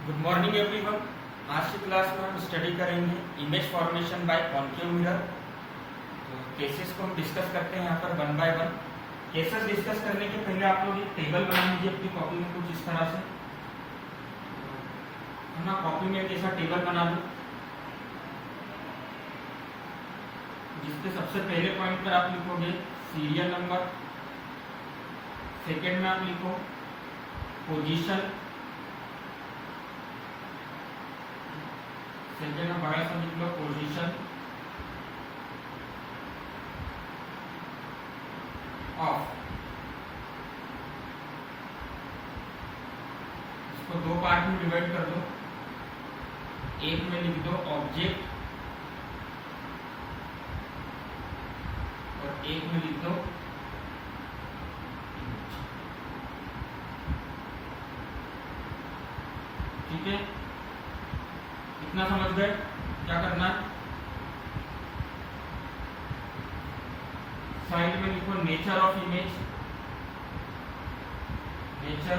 Good morning everyone. आज की class में हम स्टडी करेंगे image formation by concave mirror. तो केसेस को हम डिस्कस करते हैं यहाँ पर one by one. Cases discuss करने के पहले आप लोग एक टेबल बना लीजिए अपनी कॉपी में कुछ इस तरह से। है ना, कॉपी में एक ऐसा टेबल बना लो जिसके सबसे पहले पॉइंट पर आप लिखोगे सीरियल नंबर, सेकेंड में आप लिखो पोजीशन, सेकेंड में बड़ा सा लिख लो पोजीशन ऑफ। इसको दो पार्ट में डिवाइड कर दो। एक में लिख दो ऑब्जेक्ट और एक में लिख दो ठीक है, इतना समझ गए। क्या करना है, साइड में लिखो nature of image, nature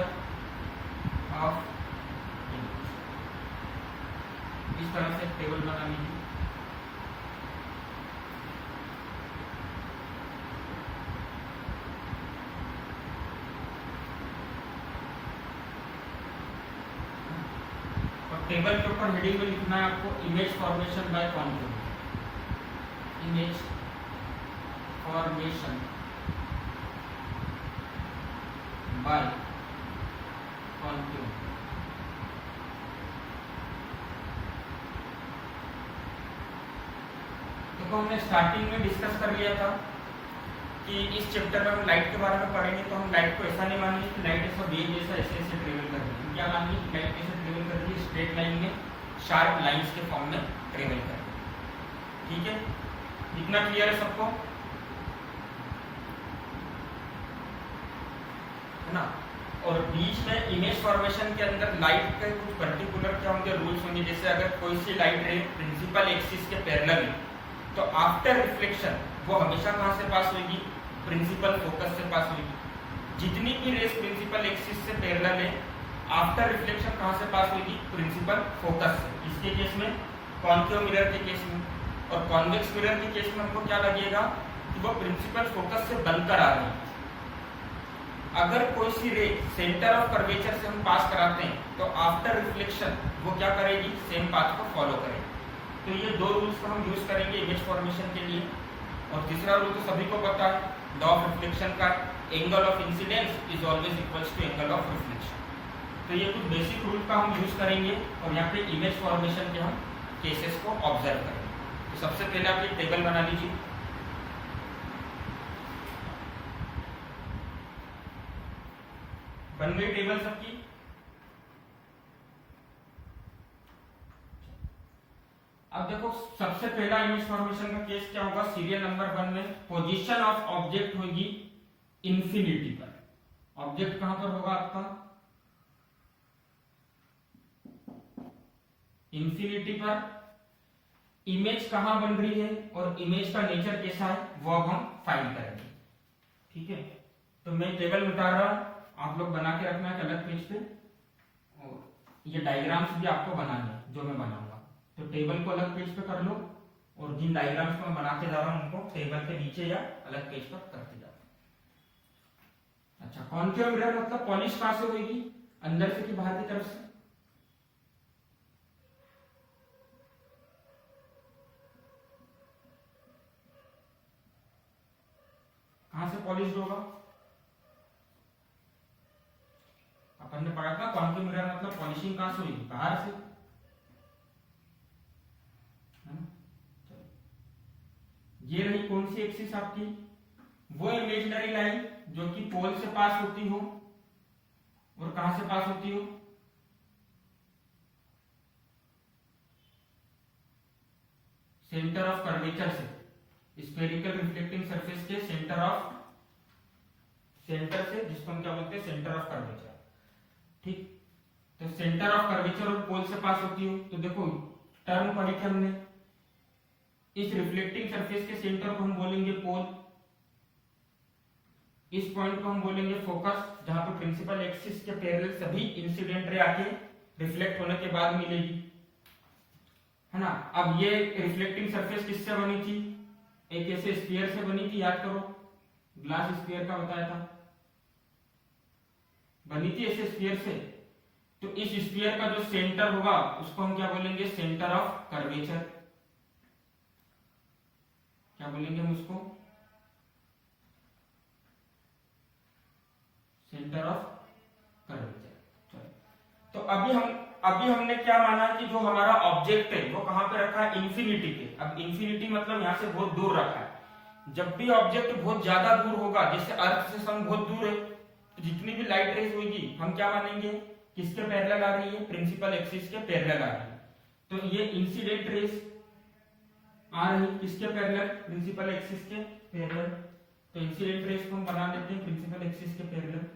of image. इस तरह से टेबल बना लीजिए। टेबल के ऊपर हेडिंग में लिखना है आपको image formation by concave, image formation by concave. देखो हमने स्टार्टिंग में डिस्कस कर लिया था कि इस चैप्टर में हम लाइट के बारे में पढ़ेंगे, तो हम लाइट को ऐसा नहीं मानेंगे कि लाइट ऐसा वेव जैसा ऐसे ऐसे ट्रेवल कर रही है। क्या मानेंगे कि लाइट कैसे ट्रेवल कर रही है, स्ट्रेट लाइन में शार्प लाइंस के फॉर्म में ट्रेवल कर रही है। ठीक है, इतना क्लियर है सबको, है ना। और बीच में इमेज फॉर्मेशन के अंदर लाइट के कुछ पर्टिकुलर क्या होंगे, रूल्स होंगे। जैसे अगर कोई सी लाइट रे प्रिंसिपल एक्सिस के पैरेलल है तो आफ्टर रिफ्लेक्शन वो हमेशा कहां से पास होगी, प्रिंसिपल फोकस से पास होगी। जितनी भी रेस प्रिंसिपल एक्सिस से पैरेलल है आफ्टर रिफ्लेक्शन कहां से पास होगी, प्रिंसिपल फोकस से। इसके केस में कॉन्केव मिरर के केस में, और कॉन्वेक्स मिरर के केस में हमको क्या लगेगा कि वो प्रिंसिपल फोकस से बनकर आ रही है। अगर कोई सी रे सेंटर ऑफ कर्वेचर से हम पास कराते हैं तो आफ्टर रिफ्लेक्शन वो क्या करेगी, सेम पाथ को फॉलो करेगी। तो ये दो रूल्स को हम यूज करेंगे इमेज फॉर्मेशन के लिए। और तीसरा रूल तो सभी को पता है, लॉ ऑफ रिफ्लेक्शन का, angle of incidence is always equals to angle of reflection. तो ये कुछ बेसिक रूल का हम यूज करेंगे और यहाँ पे इमेज फॉर्मेशन के हम केसेस को ऑब्जर्व करेंगे। तो सबसे पहले आप एक टेबल बना लीजिए। बन गई टेबल सबकी। अब देखो सबसे पहला इमेज फॉर्मेशन का केस क्या होगा, सीरियल नंबर 1 में पोजीशन ऑफ ऑब्जेक्ट होगी इंफिनिटी पर। ऑब्जेक्ट कहां पर होगा आपका, इंफिनिटी पर। इमेज कहां बन रही है और इमेज का नेचर कैसा है वो अब हम फाइंड करेंगे। ठीक है, तो मैं टेबल मिटा रहा हूं, आप लोग बना के रखना है अलग पेज पे। और ये डायग्राम्स भी आपको बनाने हैं जो मैं बनाऊंगा, तो टेबल को अलग पेज पे कर लो और जिन डायग्राम्स को मैं बना के जा रहा हूं उनको टेबल के नीचे या अलग पेज पर करते जाओ। अच्छा, कॉन्केव मिरर मतलब पॉलिश कहां से होगी, अंदर से कि बाहर की तरफ से, कहां से पॉलिश होगा। अपन ने पढ़ा था कॉन्केव मिरर मतलब पॉलिशिंग कहां से होगी, बाहर से। ये रही कौन सी एक्सिस आपकी, वो इमेजिनरी लाइन जो कि पोल से पास होती हो और कहां से पास होती हो, सेंटर ऑफ कर्वेचर से, स्फेरिकल रिफ्लेक्टिंग सरफेस के सेंटर से, जिसको हम क्या बोलते हैं, सेंटर ऑफ कर्वेचर। ठीक, तो सेंटर ऑफ कर्वेचर और पोल से पास होती हो। तो देखो टर्म पढ़ी थी हमने, इस रिफ्लेक्टिंग सरफेस के सेंटर को हम बोलेंगे पोल, इस पॉइंट को हम बोलेंगे फोकस, जहां पे प्रिंसिपल एक्सिस के पैरेलल सभी इंसिडेंट रे आके रिफ्लेक्ट होने के बाद मिलेगी, है ना। अब ये रिफ्लेक्टिंग सरफेस किससे बनी थी, एक ऐसे स्फीयर से बनी थी, याद करो, ग्लास स्फीयर का बताया था, बनी थी ऐसे स्फीयर से। तो इस स्फीयर का जो सेंटर होगा उसको हम क्या बोलेंगे, सेंटर ऑफ कर्वेचर। क्या बोलेंगे हम उसको, सेंटर ऑफ कर्वेचर। तो अभी हमने क्या माना कि जो हमारा ऑब्जेक्ट है वो कहां पे रखा है, इंफिनिटी पे। अब इंफिनिटी मतलब यहां से बहुत दूर रखा है। जब भी ऑब्जेक्ट बहुत ज्यादा दूर होगा, जैसे अर्थ से सन बहुत दूर है, तो जितनी भी लाइट रेज होगी हम क्या मानेंगे, किसके पैरेलल आ रही है, प्रिंसिपल एक्सिस के पैरेलल आ रही है। तो ये इंसिडेंट रेज आ रही किसके पैरेलल, प्रिंसिपल एक्सिस के पैरेलल। तो इंसिडेंट रेज को हम बना देते हैं प्रिंसिपल एक्सिस के पैरेलल।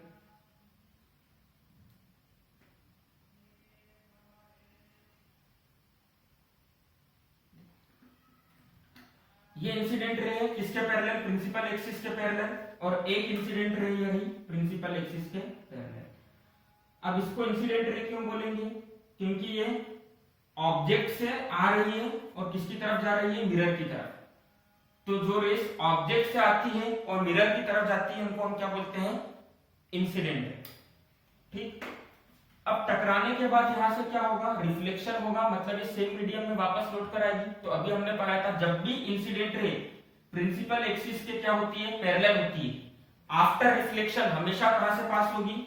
ये इंसिडेंट रे है किसके पैरेलल, प्रिंसिपल एक्सिस के पैरेलल, और एक इंसिडेंट रे है प्रिंसिपल एक्सिस के पैरेलल। अब इसको इंसिडेंट रे क्यों बोलेंगे, क्योंकि ये ऑब्जेक्ट से आ रही है और किसकी तरफ जा रही है, मिरर की तरफ। तो जो रेस ऑब्जेक्ट से आती है और मिरर की तरफ जाती है उनको हम क्या बोलते हैं, इंसिडेंट रे। ठीक, अब टकराने के बाद यहां से क्या होगा, रिफ्लेक्शन होगा, मतलब ये सेम मीडियम में वापस लौट कर आएगी। तो अभी हमने पढ़ाया था जब भी इंसिडेंट रे प्रिंसिपल एक्सिस के क्या होती है, पैरेलल होती है, आफ्टर रिफ्लेक्शन हमेशा कहां से पास होगी,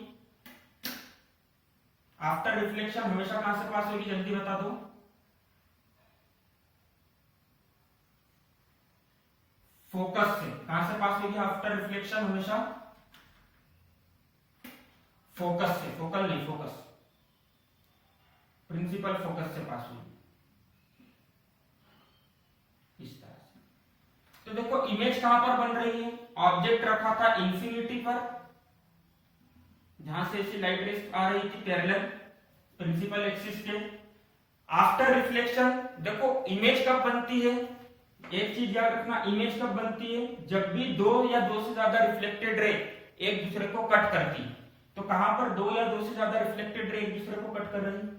आफ्टर रिफ्लेक्शन हमेशा कहां से पास होगी, जल्दी बता दो। फोकस से। कहां से पास होगी आफ्टर रिफ्लेक्शन, हमेशा फोकस से, फोकल नहीं, फोकस, प्रिंसिपल फोकस से पास होगी, इस तरह से। तो देखो इमेज कहां पर बन रही है, ऑब्जेक्ट रखा था इंफिनिटी पर, जहां से ऐसी लाइट रेज आ रही थी पैरेलल प्रिंसिपल एक्सिस के। आफ्टर रिफ्लेक्शन देखो इमेज कब बनती है, एक चीज याद रखना, इमेज कब बनती है, जब भी दो या दो से ज्यादा रिफ्लेक्टेड रे एक दूसरे को कट करती है। तो कहां पर दो या दो से ज्यादा रिफ्लेक्टेड रे एक दूसरे को कट कर रही है,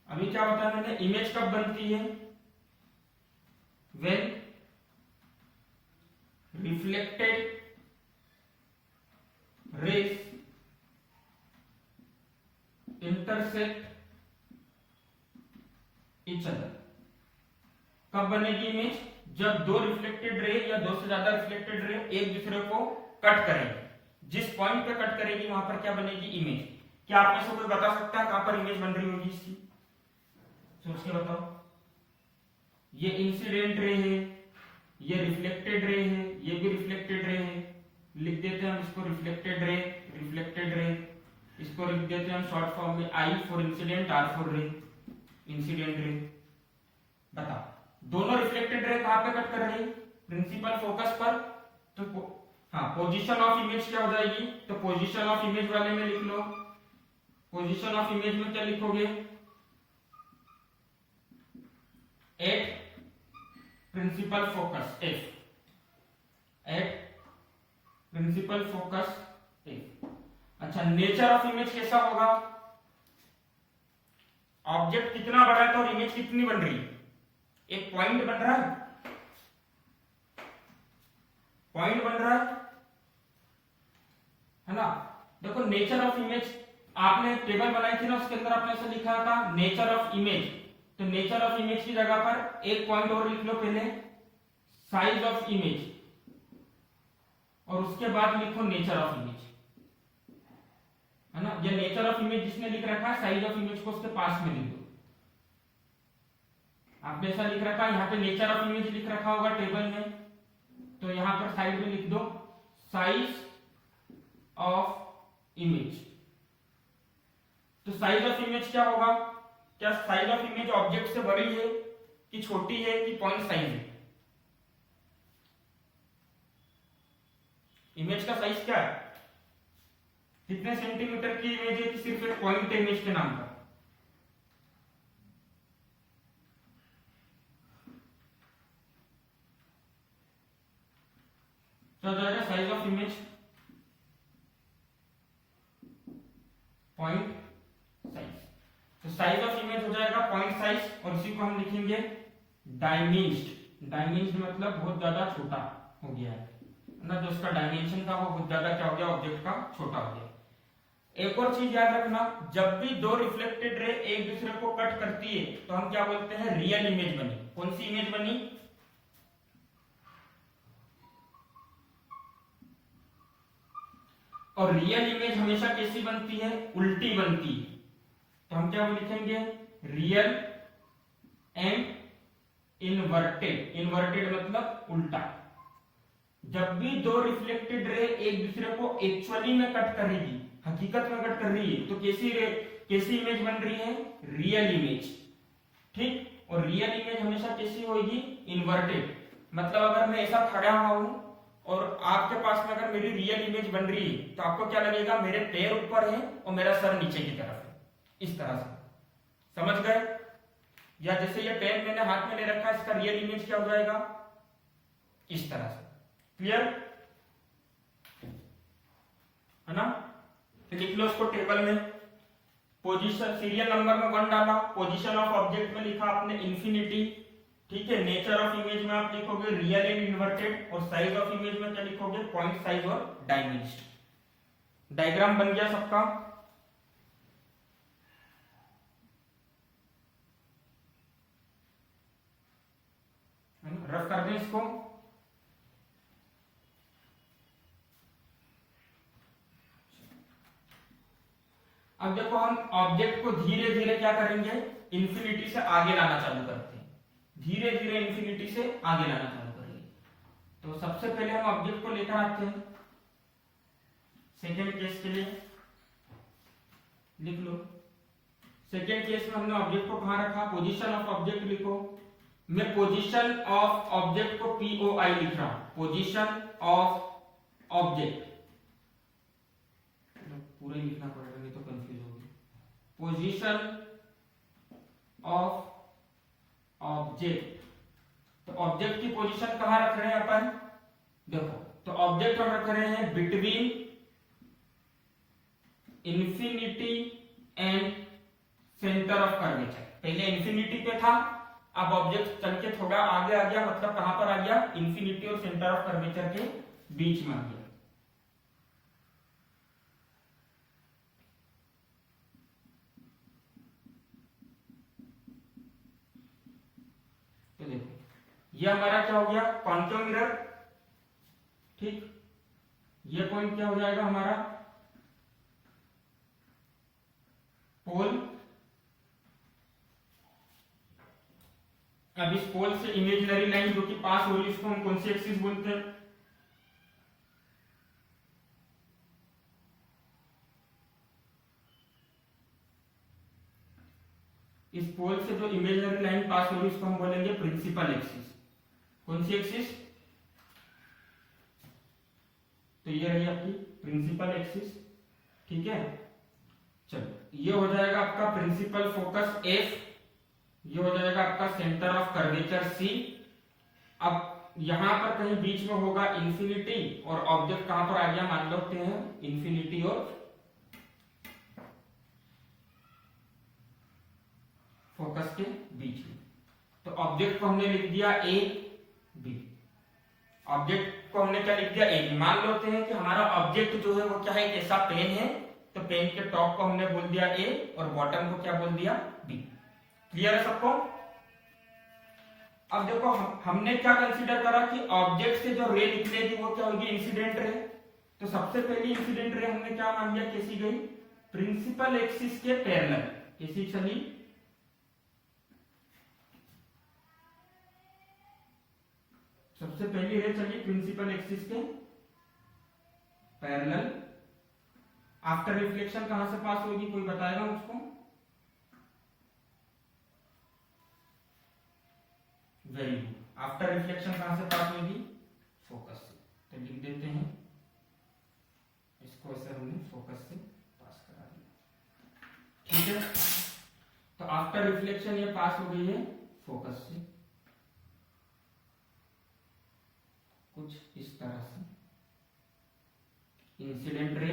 अभी क्या बताया मैंने, इमेज कब बनती है, when reflected raise intersect each other. कब बनेगी इमेज, जब दो रिफ्लेक्टेड रे या दो से ज्यादा रिफ्लेक्टेड रे एक दूसरे को कट करेंगे। जिस पॉइंट पे कट करेगी वहां पर क्या बनेगी, इमेज। क्या आप में से कोई बता सकता है कहां पर इमेज बन रही होगी इसकी, सोच के बताओ। ये इंसिडेंट रे है, ये रिफ्लेक्टेड रे है, ये भी रिफ्लेक्टेड रे है, लिख देते हैं हम इसको रिफ्लेक्टेड रे, रिफ्लेक्टेड रे। इसको लिख देते हैं हम शॉर्ट फॉर्म में I for incident, are for रे, इंसिडेंट रे। बताओ दोनों रिफ्लेक्टेड रे कहां पे कट कर रही है, प्रिंसिपल फोकस पर। तो हाँ, पोजीशन ऑफ इमेज क्या हो जाएगी, तो पोजीशन ऑफ इमेज वाले में लिख लो, पोजीशन ऑफ इमेज में क्या लिखोगे, at principal focus F, at principal focus F. अच्छा, नेचर ऑफ इमेज कैसा होगा, ऑब्जेक्ट कितना बड़ा है तो इमेज कितनी बन रही है, एक पॉइंट बन रहा है, पॉइंट बन रहा है ना। देखो नेचर ऑफ इमेज आपने टेबल बनाई थी ना, उसके अंदर आपने ऐसा लिखा था नेचर ऑफ इमेज। तो नेचर ऑफ इमेज की जगह पर एक पॉइंट और लिख लो पहले, साइज ऑफ इमेज, और उसके बाद लिखो नेचर ऑफ इमेज, है ना। ये नेचर ऑफ इमेज जिसने लिख रखा है, साइज ऑफ इमेज को उसके पास में लिख दो। आपने ऐसा लिख रखा है, यहाँ पे नेचर ऑफ इमेज लिख रखा होगा टेबल में, तो यहां पर साइड में लिख दो साइज ऑफ इमेज। तो साइज ऑफ इमेज क्या होगा, क्या साइज ऑफ इमेज ऑब्जेक्ट से बड़ी है कि छोटी है कि पॉइंट साइज है, इमेज का साइज क्या है, कितने सेंटीमीटर की इमेज है कि सिर्फ एक पॉइंट है इमेज के नाम पर। तो जाएगा साइज ऑफ इमेज उसी को हम लिखेंगे डायमेंस्ड। डायमेंस्ड मतलब बहुत ज्यादा छोटा हो गया है ना, जो उसका डायमेंशन था वो बहुत ज्यादा क्या हो गया, ऑब्जेक्ट का छोटा हो गया। एक और चीज याद रखना, जब भी दो रिफ्लेक्टेड रे एक दूसरे को कट करती है तो हम क्या बोलते हैं, रियल इमेज बनी। कौन सी इमेज बनी, और रियल इमेज हमेशा कैसी बनती है, उल्टी बनती है। तो हम क्या लिखेंगे, रियल एंड इनवर्टेड। इनवर्टेड मतलब उल्टा। जब भी दो रिफ्लेक्टेड रे एक दूसरे को एक्चुअली में कट करेगी, हकीकत में कट कर रही है, तो कैसी इमेज बन रही है, रियल इमेज। ठीक, और रियल इमेज हमेशा कैसी होगी, इन्वर्टेड। मतलब अगर मैं ऐसा खड़ा हुआ हूं और आपके पास में अगर मेरी रियल इमेज बन रही है तो आपको क्या लगेगा, मेरे पैर ऊपर है और मेरा सर नीचे की तरफ है, इस तरह से। समझ गए? या जैसे ये पेन मैंने हाथ में ले रखा है, इसका रियल इमेज क्या हो जाएगा, इस तरह से। क्लियर है ना? तो लिख लो उसको टेबल में। पोजीशन सीरियल नंबर में 1 डाला, पोजीशन ऑफ ऑब्जेक्ट में लिखा आपने इंफिनिटी। ठीक है, नेचर ऑफ इमेज में आप लिखोगे रियल एंड इन्वर्टेड, और साइज ऑफ इमेज में क्या लिखोगे, पॉइंट साइज और डायमेंस्ड। डायग्राम बन गया सबका। रफ कर दें इसको। अब देखो हम ऑब्जेक्ट को धीरे धीरे क्या करेंगे, इंफिनिटी से आगे लाना चालू करते हैं। धीरे धीरे इंफिनिटी से आगे लाना चालू करेंगे। तो सबसे पहले हम ऑब्जेक्ट को लेकर आते हैं सेकेंड केस के लिए। लिख लो, सेकेंड केस में हमने ऑब्जेक्ट को कहां रखा, पोजीशन ऑफ ऑब्जेक्ट लिखो। मैं पोजीशन ऑफ ऑब्जेक्ट को POI लिख रहा हूं, पोजीशन ऑफ ऑब्जेक्ट। पूरा ही लिखना पड़ेगा नहीं तो कंफ्यूज होगी। पोजीशन ऑफ ऑब्जेक्ट, तो ऑब्जेक्ट की पोजीशन कहां रख रहे हैं अपन, देखो तो ऑब्जेक्ट हम रख रहे हैं between infinity and centre of curvature. पहले इंफिनिटी पे था, अब ऑब्जेक्ट चल के थोड़ा आगे आ गया, मतलब कहां पर आ गया, इंफिनिटी और सेंटर ऑफ कर्वेचर के बीच में आ गया। तो देखो ये हमारा क्या हो गया, कॉन्केव मिरर। ठीक, ये पॉइंट क्या हो जाएगा हमारा, पोल। अब इस पोल से इमेजिनरी लाइन जो कि पास हो रही है, इसको हम कौन सी एक्सिस बोलते हैं, इस पोल से जो इमेजिनरी लाइन पास हो रही है इसको हम बोलेंगे प्रिंसिपल एक्सिस। कौन सी एक्सिस, तो ये रही आपकी प्रिंसिपल एक्सिस। ठीक है, चलो ये हो जाएगा आपका प्रिंसिपल फोकस F, ये हो जाएगा आपका सेंटर ऑफ कर्वेचर C। अब यहां पर कहीं बीच में होगा इंफिनिटी, और ऑब्जेक्ट कहां पर आ गया, मान लेते हैं इंफिनिटी और फोकस के बीच में। तो ऑब्जेक्ट को हमने लिख दिया A B। ऑब्जेक्ट को हमने क्या लिख दिया, A B। मान लेते हैं कि हमारा ऑब्जेक्ट जो है वो क्या है, एक ऐसा पेन है, तो पेन के टॉप को हमने बोल दिया A और बॉटम को क्या बोल दिया B। क्लियर है सबको? अब देखो हमने क्या कंसीडर करा कि ऑब्जेक्ट से जो रे निकलेगी वो क्या होगी, इंसिडेंट रे। तो सबसे पहली इंसिडेंट रे हमने क्या मान लिया, कैसी गई, प्रिंसिपल एक्सिस के पैरेलल। कैसी चली, सबसे पहली रे चली प्रिंसिपल एक्सिस के पैरेलल। आफ्टर रिफ्लेक्शन कहां से पास होगी, कोई बताएगा मुझको? वेरी गुड, आफ्टर रिफ्लेक्शन कहां से पास होगी, फोकस से। तो लिख देते हैं इसको, ऐसे हमने फोकस से पास करा दिया। ठीक है, तो आफ्टर रिफ्लेक्शन ये पास हो गई है फोकस से, कुछ इस तरह से, इंसिडेंट रे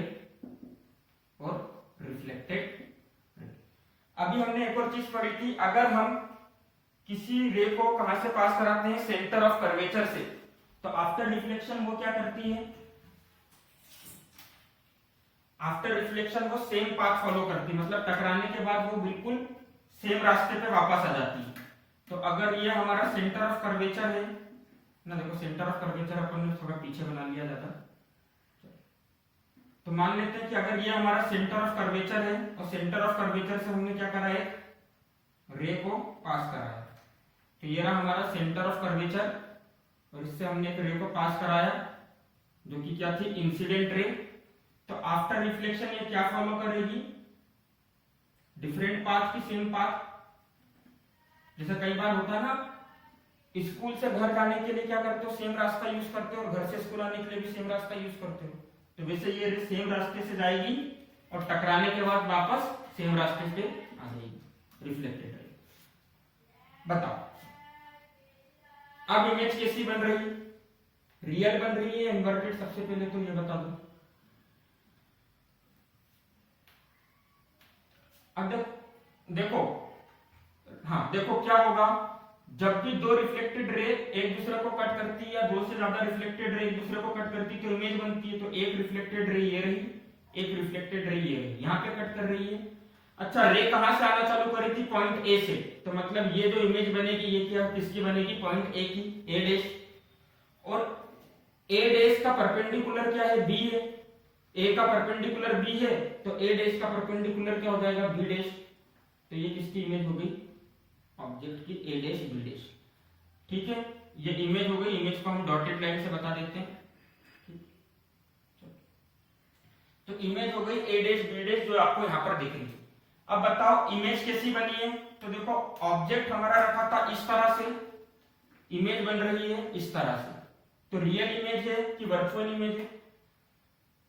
और रिफ्लेक्टेड रे। अभी हमने एक और चीज पढ़ी थी, अगर हम किसी रे को कहां से पास कराते हैं, सेंटर ऑफ कर्वेचर से, तो आफ्टर रिफ्लेक्शन वो क्या करती है, आफ्टर रिफ्लेक्शन वो सेम पाथ फॉलो करती है, मतलब टकराने के बाद वो बिल्कुल सेम रास्ते पे वापस आ जाती है। तो अगर ये हमारा सेंटर ऑफ कर्वेचर है ना, देखो सेंटर ऑफ कर्वेचर अपन ने थोड़ा पीछे बना लिया जाता, तो मान लेते हैं कि अगर ये हमारा सेंटर ऑफ कर्वेचर है और सेंटर ऑफ कर्वेचर से हमने क्या करा, एक रे को पास कराया, तो ये रहा हमारा सेंटर ऑफ कर्वेचर और इससे हमने एक रे को पास कराया जो कि क्या थी, इंसिडेंट रे। तो आफ्टर रिफ्लेक्शन ये क्या फॉलो करेगी, डिफरेंट पाथ की सेम पाथ। जैसे कई बार होता है ना, स्कूल से घर जाने के लिए क्या करते हो, सेम रास्ता यूज करते हो, और घर से स्कूल आने के लिए भी सेम रास्ता यूज करते हो, तो वैसे ये सेम रास्ते से जाएगी और टकराने के बाद वापस सेम रास्ते पे आ जाएगी, रिफ्लेक्टेड रहेगी। बताओ अब इमेज कैसी बन रही है, रियल बन रही है, इन्वर्टेड, सबसे पहले तो ये बता दो। अब देखो, हाँ देखो क्या होगा, जब भी दो रिफ्लेक्टेड रे एक दूसरे को कट करती है या दो से ज्यादा रिफ्लेक्टेड रे एक दूसरे को कट करती है तो इमेज बनती है। तो एक रिफ्लेक्टेड रे ये रही, एक रिफ्लेक्टेड रे ये रही, यहाँ पे कट कर रही है। अच्छा, रे कहां से आना चालू करी थी, पॉइंट ए से, तो मतलब ये जो इमेज बनेगी ये क्या, किसकी बनेगी, पॉइंट ए की, ए डैश। और ए डैश का परपेंडिकुलर क्या है, बी है, ए का परपेंडिकुलर बी है, तो ए डैश का परपेंडिकुलर क्या हो जाएगा, बी डैश। तो ये किसकी इमेज हो गई, ऑब्जेक्ट की, ए डैश बी डैश। ठीक है, ये इमेज हो गई, इमेज को हम डॉटेड लाइन से बता देते हैं। तो इमेज हो गई ए डैश बी डैश जो आपको यहां पर दिख रही है। अब बताओ इमेज कैसी बनी है, तो देखो ऑब्जेक्ट हमारा रखा था इस तरह से, इमेज बन रही है इस तरह से। तो रियल इमेज है कि वर्चुअल इमेज है,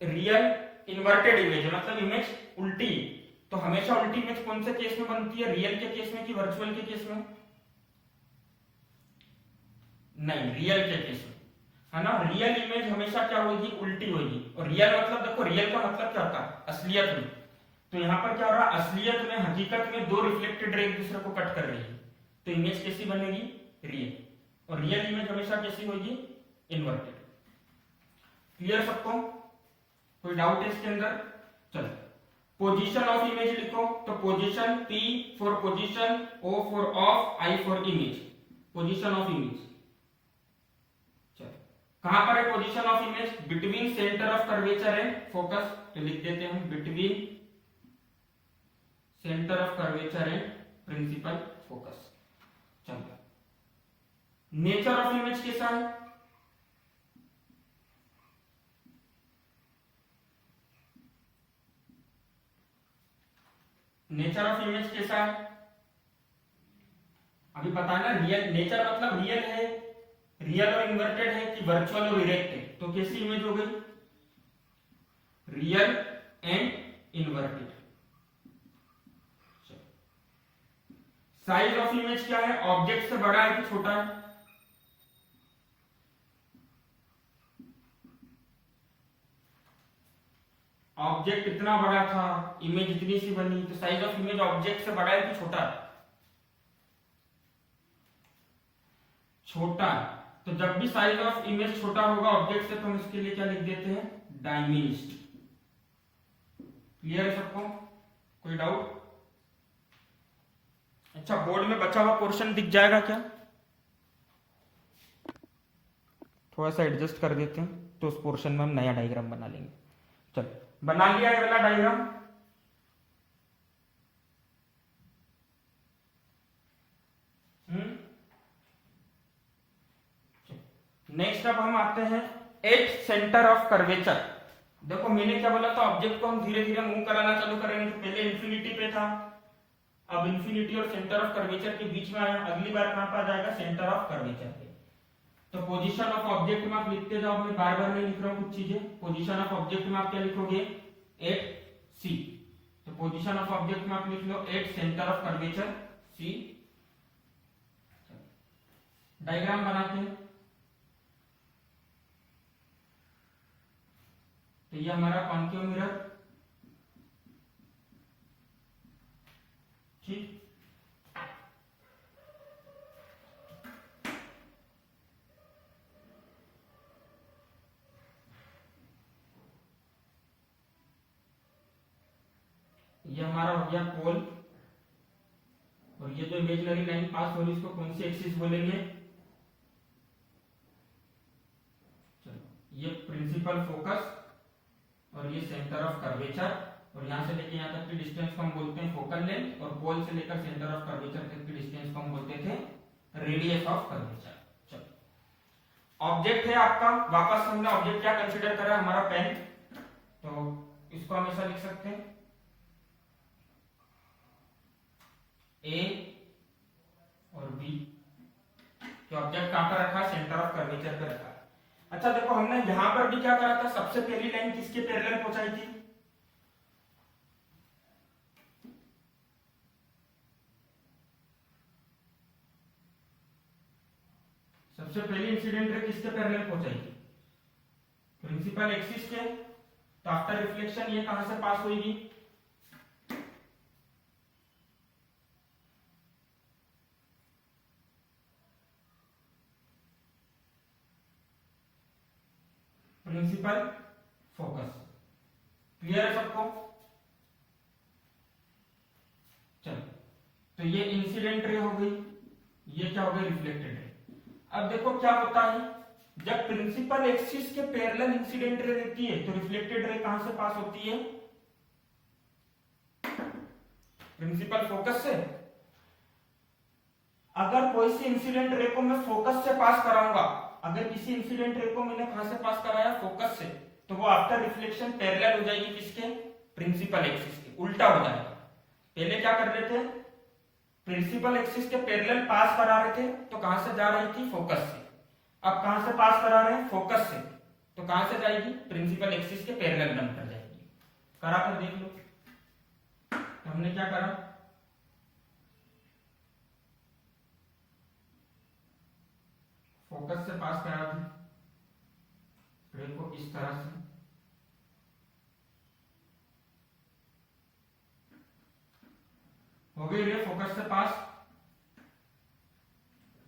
रियल इन्वर्टेड इमेज है, मतलब इमेज उल्टी। तो हमेशा उल्टी इमेज कौन से केस में बनती है, रियल के केस में कि वर्चुअल के केस में, नहीं रियल के केस में, है ना। रियल इमेज हमेशा क्या होगी, उल्टी होगी। और रियल मतलब देखो, रियल का मतलब क्या होता है, असलियत में। तो यहां पर क्या हो रहा है, असलियत में, हकीकत में दो रिफ्लेक्टेड रे एक दूसरे को कट कर रही है, तो इमेज कैसी बनेगी, रियल। और रियल इमेज हमेशा कैसी होगी, इन्वर्टेड। क्लियर सबको, कोई डाउट है इसके अंदर। चलो पोजीशन ऑफ इमेज लिखो, तो position P for position, O for of, I for image, position of image. चलो कहां पर है position of image, between centre of curvature and focus, तो लिख देते हैं between centre of curvature and principal focus. चलो नेचर ऑफ इमेज कैसा है, नेचर ऑफ इमेज कैसा है, अभी बताना। रियल, नेचर मतलब रियल है, रियल और इन्वर्टेड है कि वर्चुअल और इरेक्ट है, तो कैसी इमेज हो गई, real and inverted. Size of image क्या है, ऑब्जेक्ट से बड़ा है कि छोटा है, ऑब्जेक्ट इतना बड़ा था, इमेज इतनी सी बनी, तो साइज ऑफ इमेज ऑब्जेक्ट से बड़ा है कि छोटा है, छोटा। तो जब भी साइज ऑफ इमेज छोटा होगा ऑब्जेक्ट से, तो हम इसके लिए क्या लिख देते हैं, डायमिनिस्ड। क्लियर है सबको, कोई डाउट। अच्छा, बोर्ड में बचा हुआ पोर्शन दिख जाएगा क्या, थोड़ा सा एडजस्ट कर देते हैं, तो उस पोर्शन में हम नया डायग्राम बना लेंगे। चलो बना लिया है वाला डायग्राम। नेक्स्ट अब हम आते हैं एट सेंटर ऑफ कर्वेचर। देखो मैंने क्या बोला था, ऑब्जेक्ट को हम धीरे धीरे मूव कराना चालू करेंगे। तो पहले इंफिनिटी पे था, अब इंफिनिटी और सेंटर ऑफ कर्वेचर के बीच में आया, अगली बार कहां पर जाएगा, सेंटर ऑफ कर्वेचर पे। तो पोजीशन ऑफ ऑब्जेक्ट में आप लिखते जाओ, मैं बार बार नहीं लिख रहा हूं कुछ चीजें। पोजीशन ऑफ ऑब्जेक्ट में आप क्या लिखोगे, एट सी। तो पोजीशन ऑफ ऑब्जेक्ट में आप लिख लो at centre of curvature C. Diagram बनाते हैं। तो ये हमारा कॉन्केव मिरर, ठीक। ये हमारा हो गया पोल, और ये जो इमेजिनरी लाइन पास हो रही है इसको कौन सी एक्सिस बोलेंगे? चलो, ये प्रिंसिपल फोकस और ये सेंटर ऑफ कर्वेचर, और यहां से लेके यहां तक की डिस्टेंस को हम बोलते हैं फोकल लेंथ, और पोल से लेकर सेंटर ऑफ कर्वेचर तक की डिस्टेंस को हम बोलते थे रेडियस ऑफ कर्वेचर। चलो, ऑब्जेक्ट है आपका, वापस हमने ऑब्जेक्ट क्या कंसीडर करा? हमारा पेन, तो इसको हम ऐसा लिख सकते हैं ए और बी, कि ऑब्जेक्ट कहां पर रखा? सेंटर ऑफ कर्वेचर पे रखा। अच्छा देखो, हमने यहां पर भी क्या करा था? सबसे पहली लाइन किसके पैरेलल पहुंचाई थी? सबसे पहली इंसिडेंट रे किसके पैरेलल पहुंचाई थी? प्रिंसिपल एक्सिस के। तो आफ्टर रिफ्लेक्शन ये कहां से पास होगी? Principal focus. क्लियर है सबको? चलो, तो ये इंसिडेंट रे हो गई, ये क्या हो गई? Reflected ray. अब देखो क्या होता है, जब प्रिंसिपल एक्सिस के पैरेलल इंसिडेंट रे रहती है तो रिफ्लेक्टेड रे कहां से पास होती है? प्रिंसिपल फोकस से। अगर कोई सी इंसिडेंट रे को मैं फोकस से पास कराऊंगा, अगर किसी इंसिडेंट रे को मैंने कहां से पास कराया? फोकस से, तो वो आफ्टर रिफ्लेक्शन पैरेलल हो जाएगी किसके? प्रिंसिपल एक्सिस के। उल्टा हो जाएगा। पहले क्या कर रहे थे? प्रिंसिपल एक्सिस के पैरेलल पास करा रहे थे, तो कहां से जा रही थी? फोकस से। अब कहां से पास करा रहे हैं? फोकस से, तो कहां से जाएगी? प्रिंसिपल एक्सिस के पैरेलल बनकर जाएगी। करा कर देख लो, तो हमने क्या करा? फोकस से पास करा दी रे को इस तरह से, हो गई रे फोकस से पास।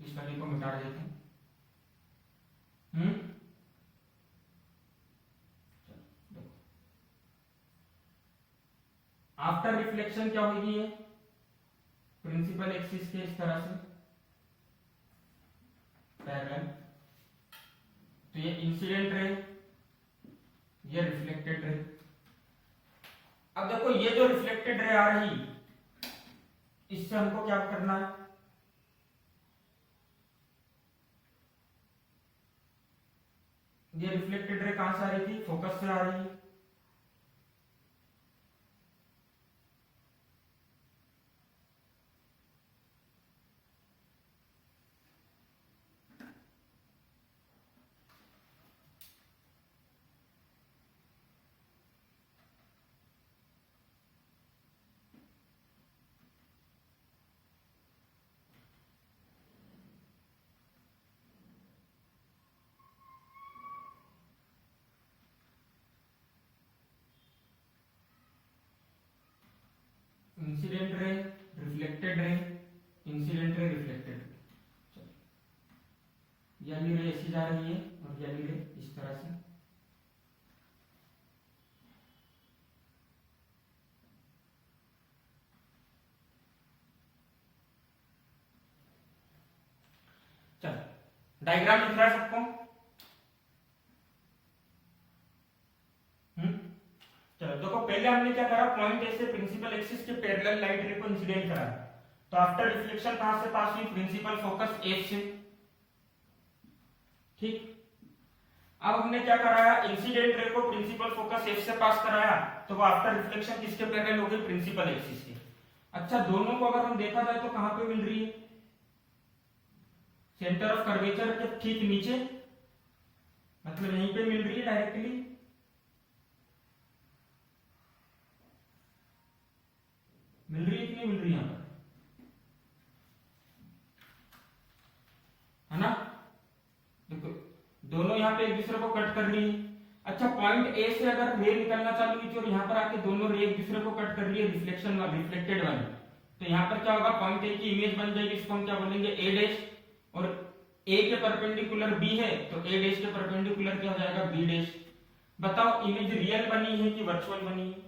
इस वाली को मिटा देते हैं। आफ्टर रिफ्लेक्शन क्या होगी? ये प्रिंसिपल एक्सिस के इस तरह से पैरेलल, तो ये इंसिडेंट रे, ये रिफ्लेक्टेड रे। अब देखो, ये जो रिफ्लेक्टेड रे आ रही, इससे हमको क्या करना है? ये रिफ्लेक्टेड रे कहां से आ रही थी? फोकस से आ रही है। Incident ray, reflected ray, incident ray, reflected ray. यानी रे ऐसी जा रही है और यानी रे इस तरह से। चलो, डायग्राम दिख रहा है सबको? चलो देखो, पहले हमने क्या करा? पॉइंट ए से प्रिंसिपल एक्सिस के पैरेलल लाइट रे को इंसिडेंट करा, तो आफ्टर रिफ्लेक्शन कहां से पास हुई? प्रिंसिपल फोकस एफ से। ठीक, अब हमने क्या कराया? इंसिडेंट रे को प्रिंसिपल फोकस एफ से पास कराया, तो वो आफ्टर रिफ्लेक्शन किसके पैरेलल हो गई? प्रिंसिपल एक्सिस के। अच्छा, दोनों को अगर हम देखा जाए तो कहां पे मिल रही है? सेंटर ऑफ कर्वेचर के ठीक नीचे, मतलब यहीं पे मिल रही है डायरेक्टली। मिल रही है कि नहीं मिल रही है? यहां पर है ना? देखो, दोनों यहाँ पे एक दूसरे को कट कर रही है। अच्छा, पॉइंट ए से अगर रे निकलना चालू हुई थी और यहाँ पर आके दोनों रे एक दूसरे को कट कर रही है, रिफ्लेक्शन वाली, रिफ्लेक्टेड वाली, तो यहाँ पर क्या होगा? पॉइंट ए की इमेज बन जाएगी, इसको हम क्या बोलेंगे? ए डैश। और ए के परपेंडिकुलर बी है, तो ए डैश के परपेंडिकुलर क्या हो जाएगा? B dash. बताओ, इमेज रियल बनी है कि वर्चुअल बनी है?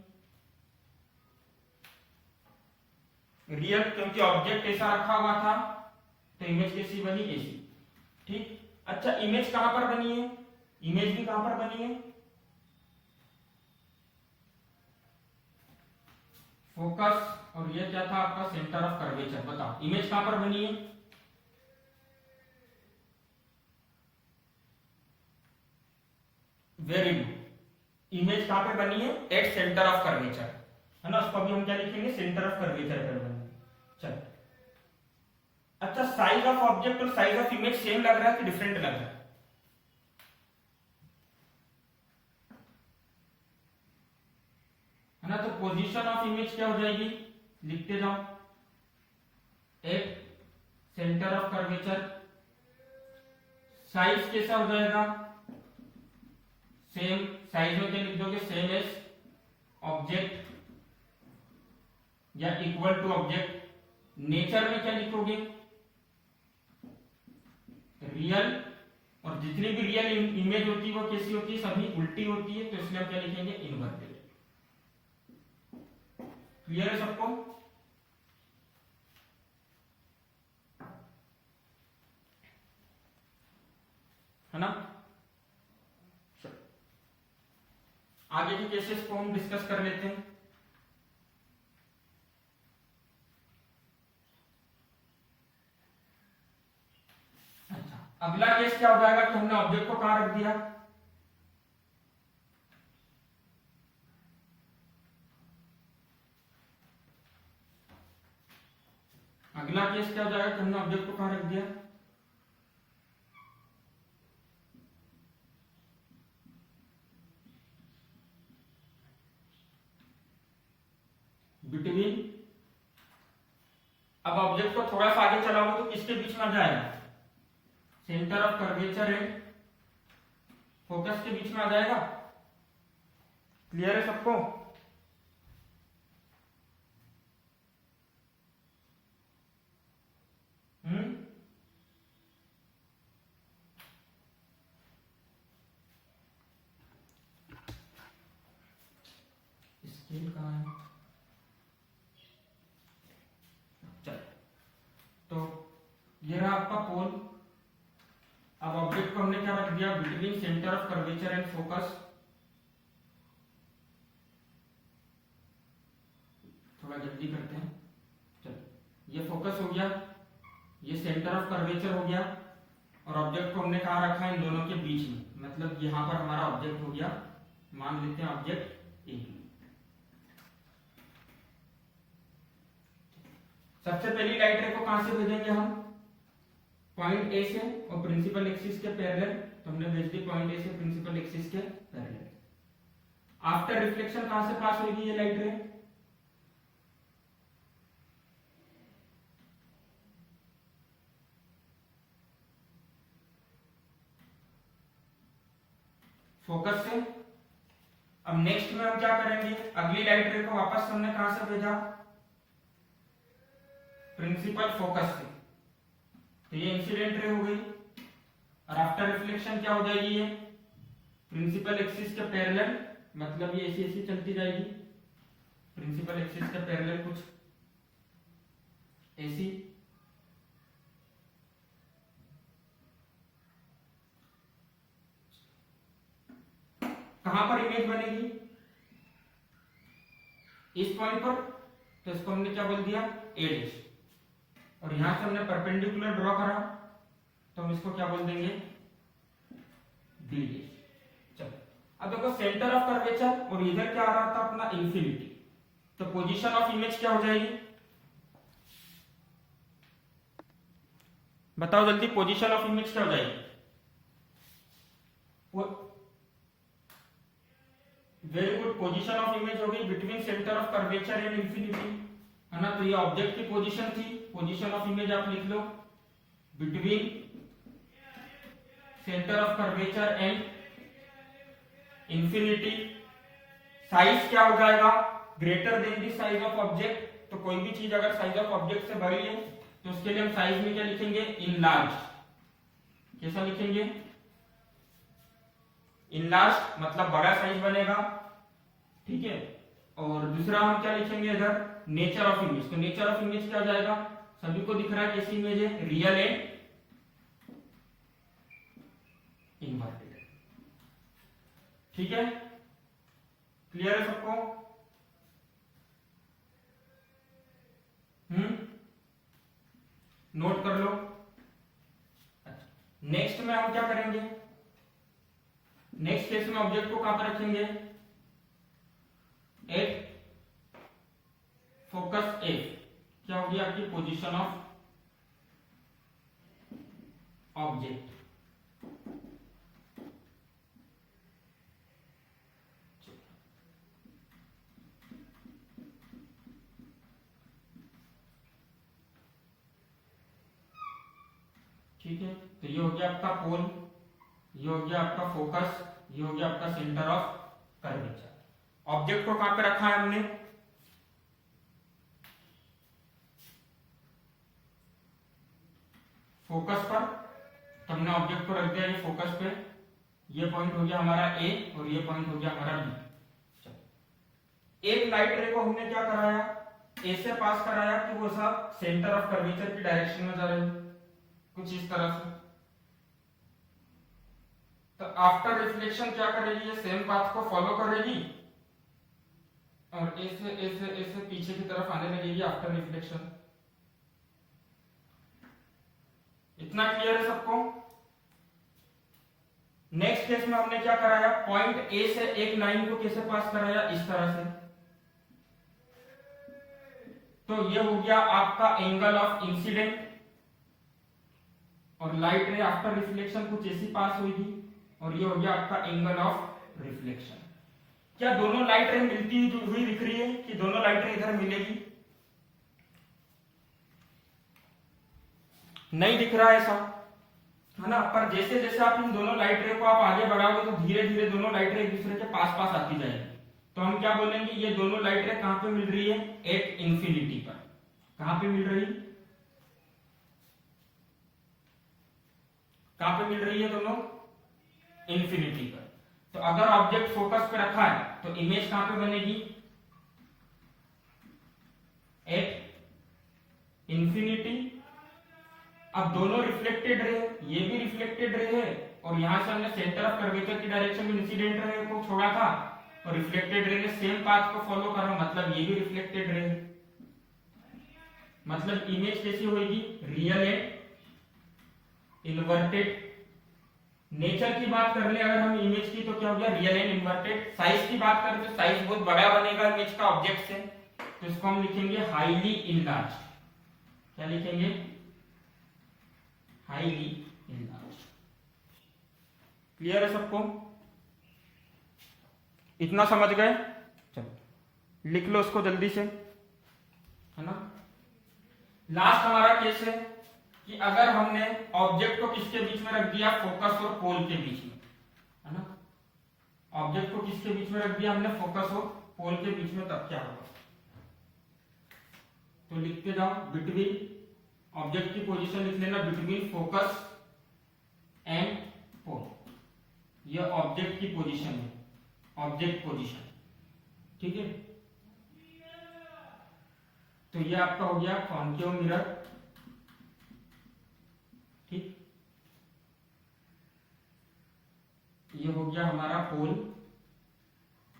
रियल, क्योंकि ऑब्जेक्ट ऐसा रखा हुआ था तो इमेज कैसी बनी, ऐसी। ठीक। अच्छा, इमेज कहां पर बनी है, इमेज भी कहां पर बनी है, फोकस, और ये क्या था आपका सेंटर ऑफ कर्वेचर। बताओ इमेज कहां पर बनी है, वेरी गुड। इमेज कहां पे बनी है, एट सेंटर ऑफ कर्वेचर, है ना। उसको भी हम क्या लिखेंगे, सेंटर ऑफ कर्वेचर पर बनी है। चलो, अच्छा साइज ऑफ ऑब्जेक्ट और साइज ऑफ इमेज सेम लग रहा है कि डिफरेंट लग रहा है, है ना। तो पोजीशन ऑफ इमेज क्या हो जाएगी, लिखते जाओ, eight centre of curvature. Size कैसा हो जाएगा, सेम, साइज में क्या लिख दोगे, सेम एज ऑब्जेक्ट या इक्वल टू ऑब्जेक्ट। नेचर में क्या लिखोगे, रियल, और जितनी भी रियल इमेज होती है वो कैसी होती है, सभी उल्टी होती है, तो इसलिए हम क्या लिखेंगे, इनवर्टेड। क्लियर है सबको, है ना। आगे के केसेस को हम डिस्कस कर लेते हैं। अच्छा, अगला केस क्या हो जाएगा कि हमने ऑब्जेक्ट को कहां रख दिया, अगला केस क्या हो जाएगा कि हमने ऑब्जेक्ट को कहां रख दिया, बिटवीन। अब ऑब्जेक्ट को थोड़ा सा आगे चलाओगे तो किसके बीच में आ जाएगा, centre of curvature and focus के बीच में आ जाएगा। क्लियर है सबको, स्केल कहां है, चल। तो ये रहा आपका पोल। अब ऑब्जेक्ट को हमने क्या रख दिया, between centre of curvature and focus. थोड़ा जल्दी करते हैं, चल। ये फोकस हो गया, ये सेंटर ऑफ कर्वेचर हो गया, और ऑब्जेक्ट को हमने कहां रखा है, इन दोनों के बीच में, मतलब यहां पर हमारा ऑब्जेक्ट हो गया, मान लेते हैं ऑब्जेक्ट ए। सबसे पहली लाइट रे को कहां से भेजेंगे हम, पॉइंट ए से, और प्रिंसिपल एक्सिस के पैरेलल, तो हमने भेज दी पॉइंट ए से प्रिंसिपल एक्सिस के पैरेलल। आफ्टर रिफ्लेक्शन कहां से पास होगी ये लाइट रे, फोकस से। अब नेक्स्ट में हम क्या करेंगे, अगली लाइट रे को वापस हमने कहां से भेजा, प्रिंसिपल फोकस से, तो ये इंसिडेंट रे हो गई। और आफ्टर रिफ्लेक्शन क्या हो जाएगी, ये प्रिंसिपल एक्सिस के पैरेलल, मतलब ये ऐसी ऐसी चलती जाएगी, प्रिंसिपल एक्सिस के पैरेलल कुछ ऐसी। कहां पर इमेज बनेगी, इस पॉइंट पर, तो इसको हमने क्या बोल दिया, ए डैश। और यहां से हमने परपेंडिकुलर ड्रॉ करा, तो हम इसको क्या बोल देंगे, बी डैश। चलो, अब देखो सेंटर ऑफ कर्वेचर, और इधर क्या आ रहा था अपना, इंफिनिटी। तो पोजीशन ऑफ इमेज क्या हो जाएगी, बताओ जल्दी, पोजीशन ऑफ इमेज क्या हो जाएगी, very good, position of image हो गई between centre of curvature and infinity, है ना। तो ये ऑब्जेक्ट की पोजीशन थी, पोजीशन ऑफ इमेज आप लिख लो, between centre of curvature and infinity. Size क्या हो जाएगा, greater than the size of object. तो कोई भी चीज अगर साइज ऑफ ऑब्जेक्ट से बड़ी है तो उसके लिए हम साइज में क्या लिखेंगे, इनलार्ज। कैसा लिखेंगे, इनलार्ज, मतलब बड़ा साइज बनेगा, ठीक है। और दूसरा हम क्या लिखेंगे इधर, नेचर ऑफ इमेज, तो नेचर ऑफ इमेज क्या हो जाएगा, सभी को दिख रहा है कैसी इमेज है, रियल एंड इन्वर्टेड। ठीक है, क्लियर है सबको? नोट कर लो। नेक्स्ट में हम क्या करेंगे, नेक्स्ट केस में ऑब्जेक्ट को कहां पर रखेंगे, एट फोकस ए, क्या होगी आपकी पोजीशन ऑफ ऑब्जेक्ट। ठीक है, तो ये हो गया आपका पोल, ये हो गया आपका फोकस, ये हो गया आपका सेंटर ऑफ कर्वेचर। ऑब्जेक्ट को कहां पे रखा है हमने, फोकस पर, तो हमने ऑब्जेक्ट को रख दिया ये फोकस पे, ये पॉइंट हो गया हमारा ए और ये पॉइंट हो गया हमारा बी। एक लाइट रे को हमने क्या कराया, ए से पास कराया कि वो सब सेंटर ऑफ कर्वेचर की डायरेक्शन में जा रहे हैं, कुछ इस तरह से। तो आफ्टर रिफ्लेक्शन क्या करेगी, ये सेम पाथ को फॉलो करेगी और ऐसे पीछे की तरफ आने लगेगी आफ्टर रिफ्लेक्शन। इतना क्लियर है सबको? नेक्स्ट केस में हमने क्या कराया, पॉइंट ए से एक लाइन को कैसे पास कराया, इस तरह से। तो ये हो गया आपका एंगल ऑफ इंसिडेंट, और लाइट रे आफ्टर रिफ्लेक्शन कुछ ऐसी पास होगी, और ये हो गया आपका एंगल ऑफ रिफ्लेक्शन। क्या दोनों लाइट रे मिलती हुई दिख रही है कि दोनों लाइट रे इधर मिलेगी? नहीं दिख रहा है ऐसा, है ना। पर जैसे जैसे आप इन दोनों लाइट रे को आप आगे बढ़ाओगे तो धीरे धीरे दोनों लाइट रे एक दूसरे के पास पास आती जाएगी। तो हम क्या बोलेंगे, ये दोनों लाइट रे कहां पे मिल रही है, एट इंफिनिटी पर। कहां पे मिल रही है, कहां पे मिल रही है दोनों, इंफिनिटी पर। तो अगर ऑब्जेक्ट फोकस पे रखा है तो इमेज कहां पे बनेगी, एट इंफिनिटी। अब दोनों रिफ्लेक्टेड रे, ये भी रिफ्लेक्टेड रे है और यहां से हमने सेंटर ऑफ कर्वेचर की डायरेक्शन में इंसिडेंट रे को छोड़ा था, और रिफ्लेक्टेड रे ने सेम पाथ को फॉलो करा, मतलब ये भी रिफ्लेक्टेड रे। मतलब इमेज कैसी होगी, रियल एंड इन्वर्टेड। नेचर की बात कर ले अगर हम इमेज की, तो क्या हो गया, रियल एंड इन्वर्टेड। साइज की बात करें तो साइज बहुत बड़ा बनेगा इमेज का ऑब्जेक्ट से, तो इसको हम लिखेंगे हाईली इनलार्ज। क्या लिखेंगे, हाईली इनलार्ज। क्लियर है सबको? इतना समझ गए? चलो लिख लो उसको जल्दी से, है ना। लास्ट हमारा केस है कि अगर हमने ऑब्जेक्ट को किसके बीच में रख दिया, फोकस और पोल के बीच में, है ना। ऑब्जेक्ट को किसके बीच में रख दिया हमने, फोकस और पोल के बीच में, तब क्या होगा, तो लिखते जाओ, बिटवीन, ऑब्जेक्ट की पोजीशन लिख लेना, बिटवीन फोकस एंड पोल। यह ऑब्जेक्ट की पोजीशन है, ऑब्जेक्ट पोजीशन। ठीक है, तो ये आपका हो गया कॉन्केव मिरर। ठीक, ये हो गया हमारा pole.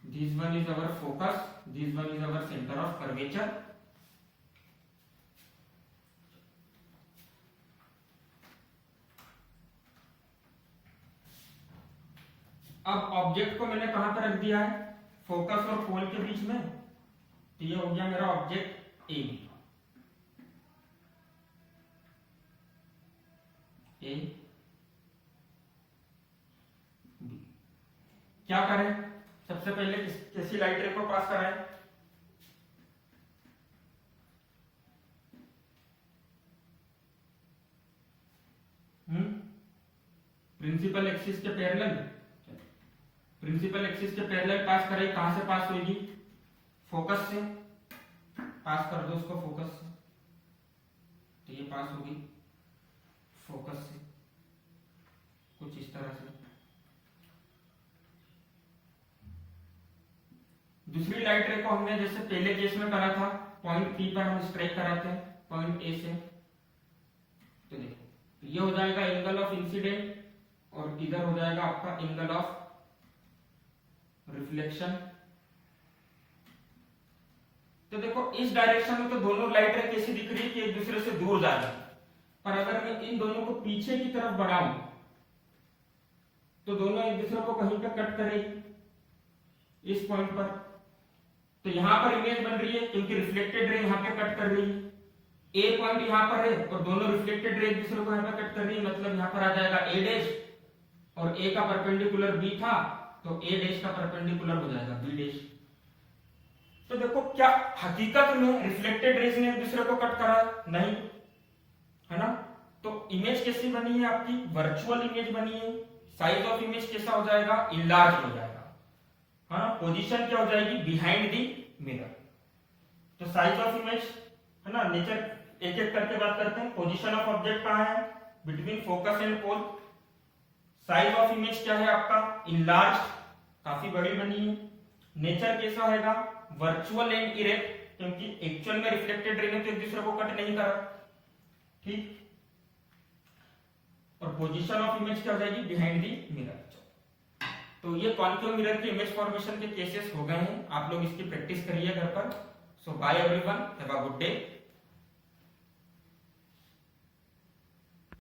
This one is our focus, this one is our centre of curvature. अब ऑब्जेक्ट को मैंने कहां पर रख दिया है, फोकस और पोल के बीच में, तो ये हो गया मेरा ऑब्जेक्ट ए। A B. क्या करें, सबसे पहले कैसी लाइट रे को पास कराएं, प्रिंसिपल एक्सिस के पैरेलल। प्रिंसिपल एक्सिस के पैरेलल पास करें, कहां से पास होगी, फोकस से। पास कर दो उसको फोकस से, तो ये पास होगी फोकस से, कुछ इस तरह से। दूसरी लाइट रे को हमने जैसे पहले केस में करा था, पॉइंट पी पर हम स्ट्राइक कराते हैं पॉइंट ए से, तो देखो ये हो जाएगा एंगल ऑफ इंसिडेंट और इधर हो जाएगा आपका एंगल ऑफ रिफ्लेक्शन। तो देखो इस डायरेक्शन में तो दोनों लाइट रे कैसी दिख रही है कि एक दूसरे से दूर जा रही है, पर अगर मैं इन दोनों को पीछे की तरफ बढ़ाऊं तो दोनों एक दूसरे को कहीं पर कट करेगी इस पॉइंट पर। तो यहां पर इमेज बन रही है क्योंकि रिफ्लेक्टेड रे यहां पे कट कर रही है, ए पॉइंट यहां पर है और दोनों रिफ्लेक्टेड रे एक दूसरे को यहां पे कट कर रही है, मतलब यहां पर आ जाएगा ए डैश और ए का परपेंडिकुलर बी था तो ए डैश का परपेंडिकुलर हो जाएगा बी डैश। तो देखो क्या हकीकत में रिफ्लेक्टेड रेज ने एक दूसरे को कट करा? नहीं, है ना। तो इमेज कैसी बनी है आपकी? वर्चुअल इमेज बनी है। साइज ऑफ इमेज कैसा हो जाएगा? इनलार्ज हो जाएगा, है ना। पोजीशन क्या हो जाएगी? Behind the mirror. तो साइज ऑफ इमेज, है ना, नेचर एक एक करके बात करते हैं। पोजीशन ऑफ ऑब्जेक्ट कहां है? Between focus and pole. Size of image क्या है आपका? इनलार्ज, काफी बड़ी बनी है। नेचर कैसा होगा? वर्चुअल एंड इरेक्ट, क्योंकि एक्चुअल में रिफ्लेक्टेड रे ने तो एक दूसरे को कट नहीं करा, ठीक। और पोजीशन ऑफ इमेज क्या हो जाएगी? Behind the mirror. तो ये कॉन्केव मिरर के इमेज फॉर्मेशन के केसेस हो गए हैं, आप लोग इसकी प्रैक्टिस करिए घर पर। So bye everyone, have a good day.